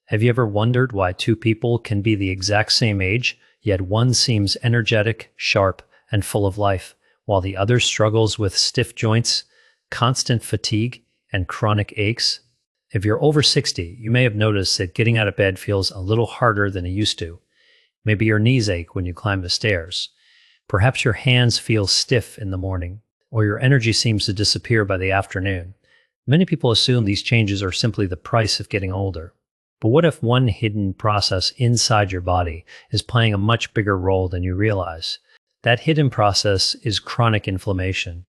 Have you ever wondered why two people can be the exact same age, yet one seems energetic, sharp, and full of life, while the other struggles with stiff joints, constant fatigue, and chronic aches? If you're over 60, you may have noticed that getting out of bed feels a little harder than it used to. Maybe your knees ache when you climb the stairs. Perhaps your hands feel stiff in the morning, or your energy seems to disappear by the afternoon. Many people assume these changes are simply the price of getting older. But what if one hidden process inside your body is playing a much bigger role than you realize? That hidden process is chronic inflammation.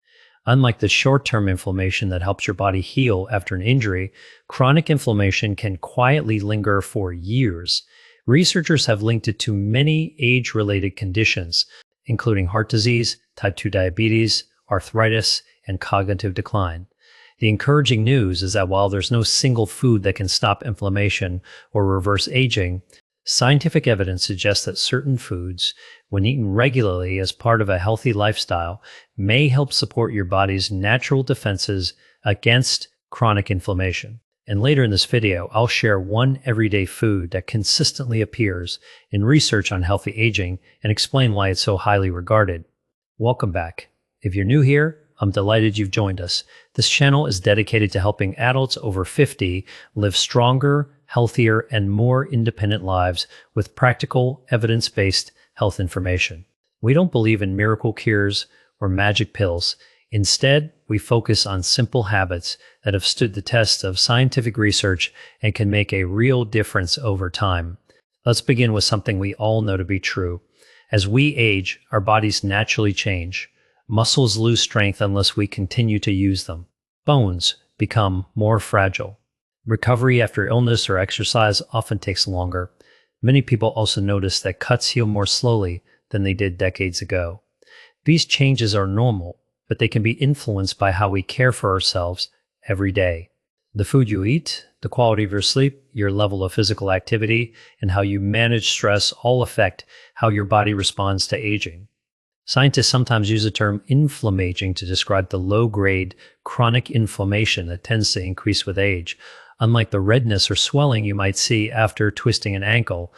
Unlike the short-term inflammation that helps your body heal after an injury, chronic inflammation can quietly linger for years. Researchers have linked it to many age-related conditions, including heart disease, type 2 diabetes, arthritis, and cognitive decline. The encouraging news is that while there's no single food that can stop inflammation or reverse aging, scientific evidence suggests that certain foods, when eaten regularly as part of a healthy lifestyle, may help support your body's natural defenses against chronic inflammation. And later in this video, I'll share one everyday food that consistently appears in research on healthy aging and explain why it's so highly regarded. Welcome back. If you're new here, I'm delighted you've joined us. This channel is dedicated to helping adults over 50 live stronger, healthier, and more independent lives with practical, evidence-based health information. We don't believe in miracle cures or magic pills. Instead, we focus on simple habits that have stood the test of scientific research and can make a real difference over time. Let's begin with something we all know to be true. As we age, our bodies naturally change. Muscles lose strength unless we continue to use them. Bones become more fragile. Recovery after illness or exercise often takes longer. Many people also notice that cuts heal more slowly than they did decades ago. These changes are normal, but they can be influenced by how we care for ourselves every day. The food you eat, the quality of your sleep, your level of physical activity, and how you manage stress all affect how your body responds to aging. Scientists sometimes use the term inflammaging to describe the low-grade chronic inflammation that tends to increase with age. Unlike the redness or swelling you might see after twisting an ankle,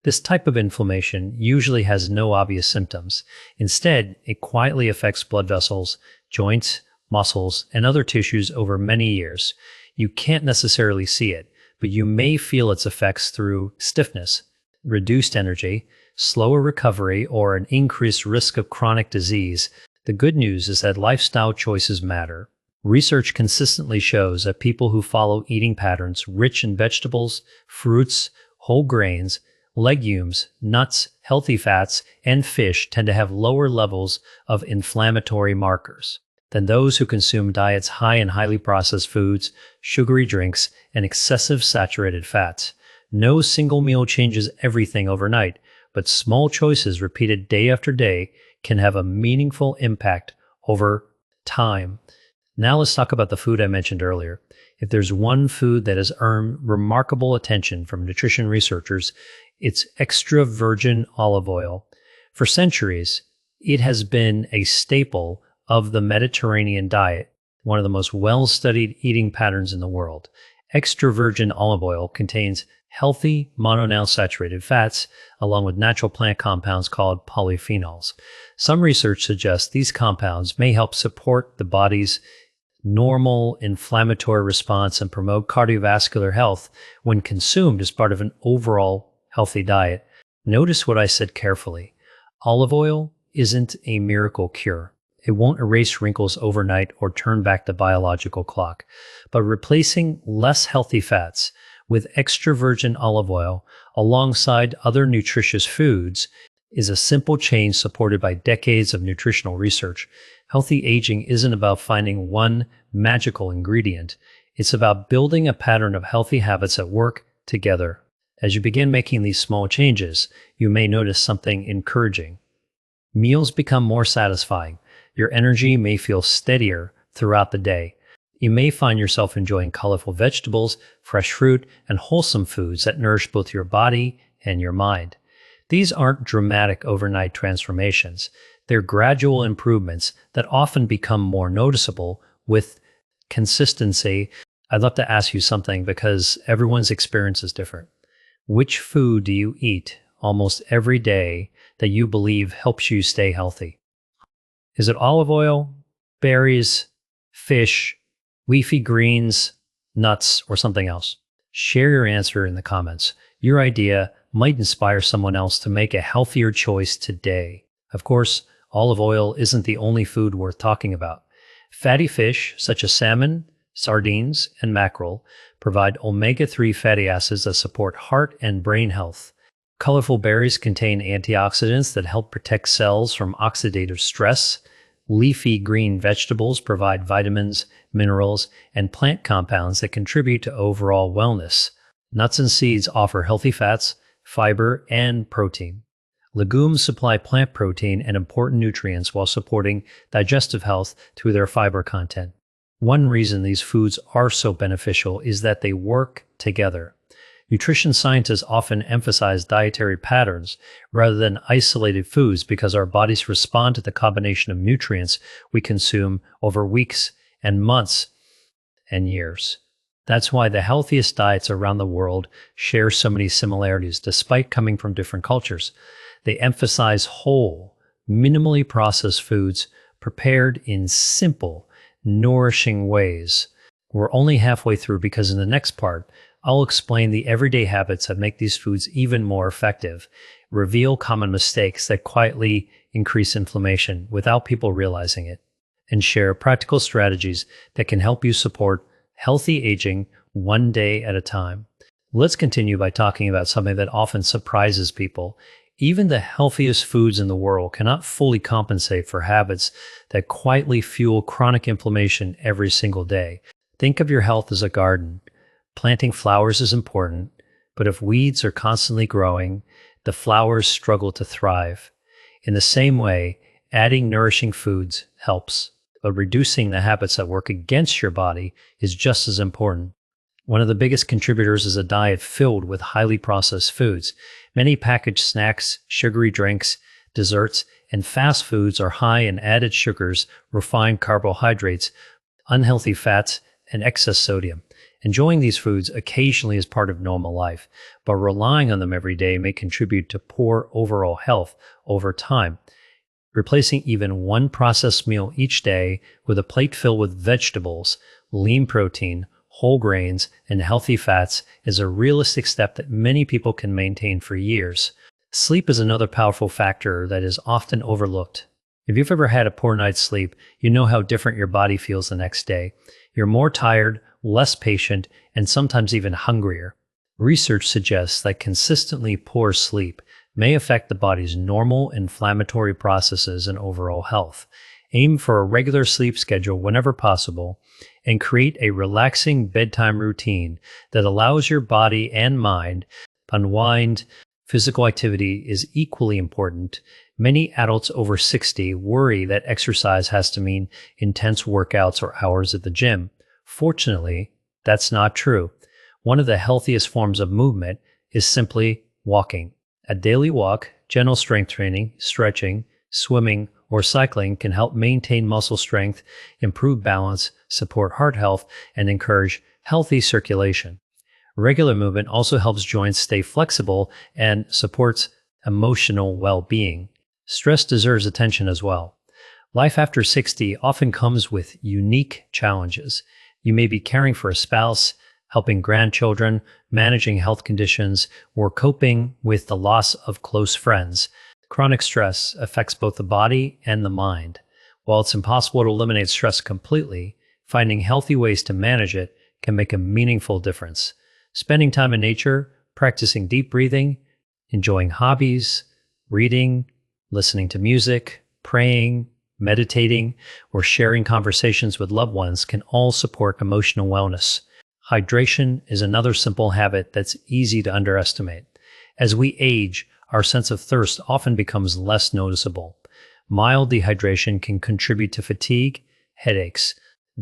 this type of inflammation usually has no obvious symptoms. Instead, it quietly affects blood vessels, joints, muscles, and other tissues over many years. You can't necessarily see it, but you may feel its effects through stiffness, reduced energy, slower recovery, or an increased risk of chronic disease. The good news is that lifestyle choices matter. Research consistently shows that people who follow eating patterns rich in vegetables, fruits, whole grains, legumes, nuts, healthy fats, and fish tend to have lower levels of inflammatory markers than those who consume diets high in highly processed foods, sugary drinks, and excessive saturated fats. No single meal changes everything overnight, but small choices repeated day after day can have a meaningful impact over time. Now let's talk about the food I mentioned earlier. If there's one food that has earned remarkable attention from nutrition researchers, it's extra virgin olive oil. For centuries, it has been a staple of the Mediterranean diet, one of the most well-studied eating patterns in the world. Extra virgin olive oil contains healthy monounsaturated fats, along with natural plant compounds called polyphenols. Some research suggests these compounds may help support the body's normal inflammatory response and promote cardiovascular health when consumed as part of an overall healthy diet. Notice what I said carefully. Olive oil isn't a miracle cure. It won't erase wrinkles overnight or turn back the biological clock, but replacing less healthy fats with extra virgin olive oil alongside other nutritious foods is a simple change supported by decades of nutritional research. Healthy aging isn't about finding one magical ingredient. It's about building a pattern of healthy habits that work together. As you begin making these small changes, you may notice something encouraging. Meals become more satisfying. Your energy may feel steadier throughout the day. You may find yourself enjoying colorful vegetables, fresh fruit, and wholesome foods that nourish both your body and your mind. These aren't dramatic overnight transformations. They're gradual improvements that often become more noticeable with consistency. I'd love to ask you something because everyone's experience is different. Which food do you eat almost every day that you believe helps you stay healthy? Is it olive oil, berries, fish, leafy greens, nuts, or something else? Share your answer in the comments. Your idea might inspire someone else to make a healthier choice today. Of course, olive oil isn't the only food worth talking about. Fatty fish, such as salmon, sardines, and mackerel, provide omega-3 fatty acids that support heart and brain health. Colorful berries contain antioxidants that help protect cells from oxidative stress. Leafy green vegetables provide vitamins, minerals, and plant compounds that contribute to overall wellness. Nuts and seeds offer healthy fats, fiber, and protein. Legumes supply plant protein and important nutrients while supporting digestive health through their fiber content. One reason these foods are so beneficial is that they work together. Nutrition scientists often emphasize dietary patterns rather than isolated foods because our bodies respond to the combination of nutrients we consume over weeks and months and years. That's why the healthiest diets around the world share so many similarities despite coming from different cultures. They emphasize whole, minimally processed foods prepared in simple, nourishing ways. We're only halfway through because in the next part, I'll explain the everyday habits that make these foods even more effective, reveal common mistakes that quietly increase inflammation without people realizing it, and share practical strategies that can help you support healthy aging one day at a time. Let's continue by talking about something that often surprises people. Even the healthiest foods in the world cannot fully compensate for habits that quietly fuel chronic inflammation every single day. Think of your health as a garden. Planting flowers is important, but if weeds are constantly growing, the flowers struggle to thrive. In the same way, adding nourishing foods helps, but reducing the habits that work against your body is just as important. One of the biggest contributors is a diet filled with highly processed foods. Many packaged snacks, sugary drinks, desserts, and fast foods are high in added sugars, refined carbohydrates, unhealthy fats, and excess sodium. Enjoying these foods occasionally is part of normal life, but relying on them every day may contribute to poor overall health over time. Replacing even one processed meal each day with a plate filled with vegetables, lean protein, whole grains, and healthy fats is a realistic step that many people can maintain for years. Sleep is another powerful factor that is often overlooked. If you've ever had a poor night's sleep, you know how different your body feels the next day. You're more tired, less patient, and sometimes even hungrier. Research suggests that consistently poor sleep may affect the body's normal inflammatory processes and overall health. Aim for a regular sleep schedule whenever possible, and create a relaxing bedtime routine that allows your body and mind to unwind. Physical activity is equally important. Many adults over 60 worry that exercise has to mean intense workouts or hours at the gym. Fortunately, that's not true. One of the healthiest forms of movement is simply walking. A daily walk, gentle strength training, stretching, swimming, or cycling can help maintain muscle strength, improve balance, support heart health, and encourage healthy circulation. Regular movement also helps joints stay flexible and supports emotional well-being. Stress deserves attention as well. Life after 60 often comes with unique challenges. You may be caring for a spouse, helping grandchildren, managing health conditions, or coping with the loss of close friends. Chronic stress affects both the body and the mind. While it's impossible to eliminate stress completely, finding healthy ways to manage it can make a meaningful difference. Spending time in nature, practicing deep breathing, enjoying hobbies, reading, listening to music, praying, meditating, or sharing conversations with loved ones can all support emotional wellness. Hydration is another simple habit that's easy to underestimate. As we age, our sense of thirst often becomes less noticeable. Mild dehydration can contribute to fatigue, headaches,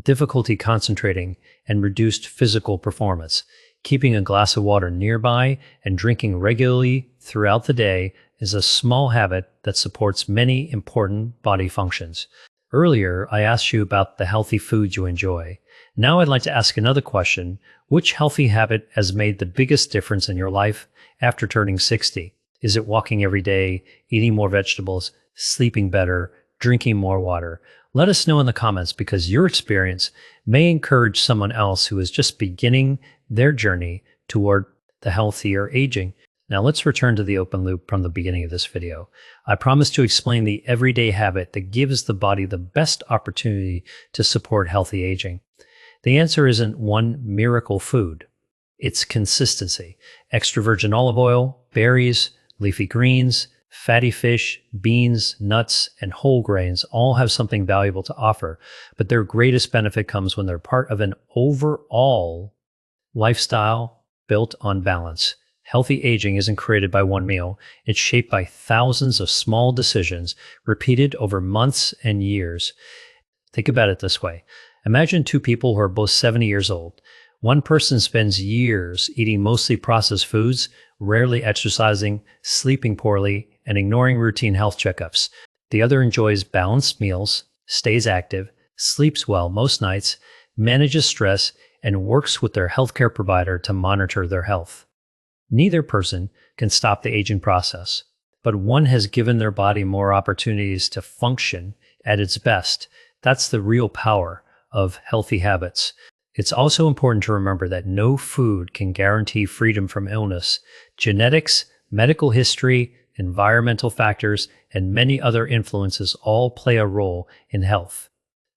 difficulty concentrating, and reduced physical performance. Keeping a glass of water nearby and drinking regularly throughout the day is a small habit that supports many important body functions. Earlier, I asked you about the healthy foods you enjoy. Now I'd like to ask another question. Which healthy habit has made the biggest difference in your life after turning 60? Is it walking every day, eating more vegetables, sleeping better, drinking more water? Let us know in the comments because your experience may encourage someone else who is just beginning their journey toward the healthier aging. Now let's return to the open loop from the beginning of this video. I promise to explain the everyday habit that gives the body the best opportunity to support healthy aging. The answer isn't one miracle food. It's consistency. Extra virgin olive oil, berries, leafy greens, fatty fish, beans, nuts, and whole grains all have something valuable to offer, but their greatest benefit comes when they're part of an overall lifestyle built on balance. Healthy aging isn't created by one meal. It's shaped by thousands of small decisions repeated over months and years. Think about it this way. Imagine two people who are both 70 years old. One person spends years eating mostly processed foods, rarely exercising, sleeping poorly, and ignoring routine health checkups. The other enjoys balanced meals, stays active, sleeps well most nights, manages stress, and works with their healthcare provider to monitor their health. Neither person can stop the aging process, but one has given their body more opportunities to function at its best. That's the real power of healthy habits. It's also important to remember that no food can guarantee freedom from illness. Genetics, medical history, environmental factors, and many other influences all play a role in health.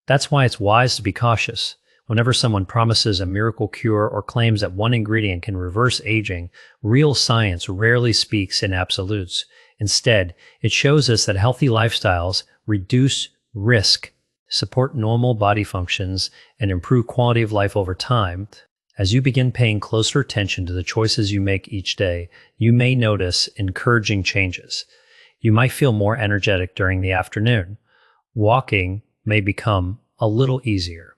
That's why it's wise to be cautious. Whenever someone promises a miracle cure or claims that one ingredient can reverse aging, real science rarely speaks in absolutes. Instead, it shows us that healthy lifestyles reduce risk, support normal body functions, and improve quality of life over time. As you begin paying closer attention to the choices you make each day, you may notice encouraging changes. You might feel more energetic during the afternoon. Walking may become a little easier.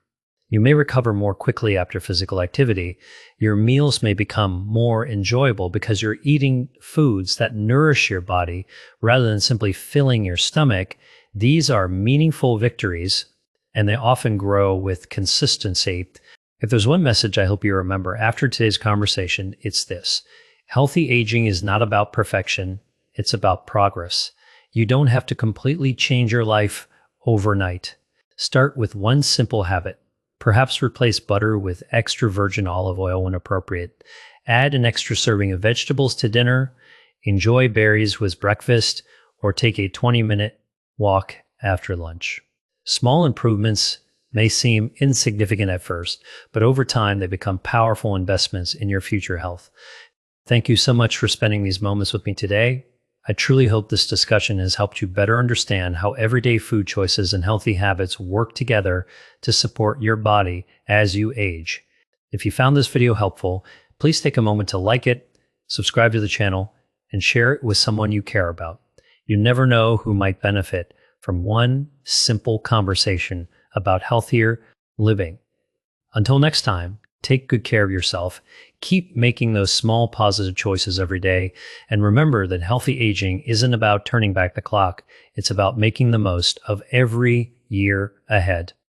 You may recover more quickly after physical activity. Your meals may become more enjoyable because you're eating foods that nourish your body rather than simply filling your stomach. These are meaningful victories, and they often grow with consistency. If there's one message I hope you remember after today's conversation, it's this. Healthy aging is not about perfection, it's about progress. You don't have to completely change your life overnight. Start with one simple habit. Perhaps replace butter with extra virgin olive oil when appropriate. Add an extra serving of vegetables to dinner. Enjoy berries with breakfast, or take a 20-minute walk after lunch. Small improvements may seem insignificant at first, but over time they become powerful investments in your future health. Thank you so much for spending these moments with me today. I truly hope this discussion has helped you better understand how everyday food choices and healthy habits work together to support your body as you age. If you found this video helpful, please take a moment to like it, subscribe to the channel, and share it with someone you care about. You never know who might benefit from one simple conversation about healthier living. Until next time, take good care of yourself, keep making those small positive choices every day, and remember that healthy aging isn't about turning back the clock, it's about making the most of every year ahead.